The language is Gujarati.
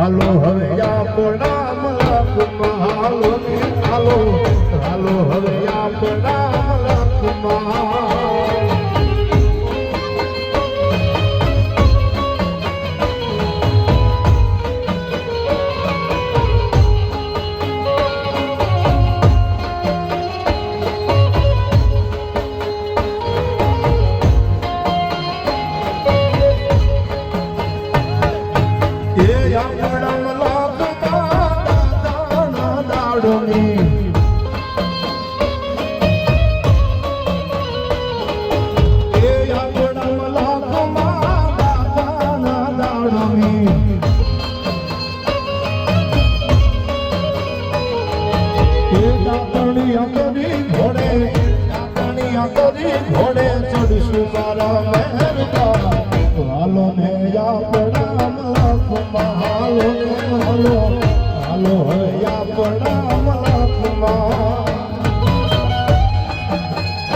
હાલો હવે આપણા મલકમાં હાલો ને હાલો હાલો હવે આપણા મલકમાં ઘોડે ચડશું મારા મહેરતા હાલો ને આપણા મલકમાં હાલો ને હાલો હાલો હવે આપણા મલકમાં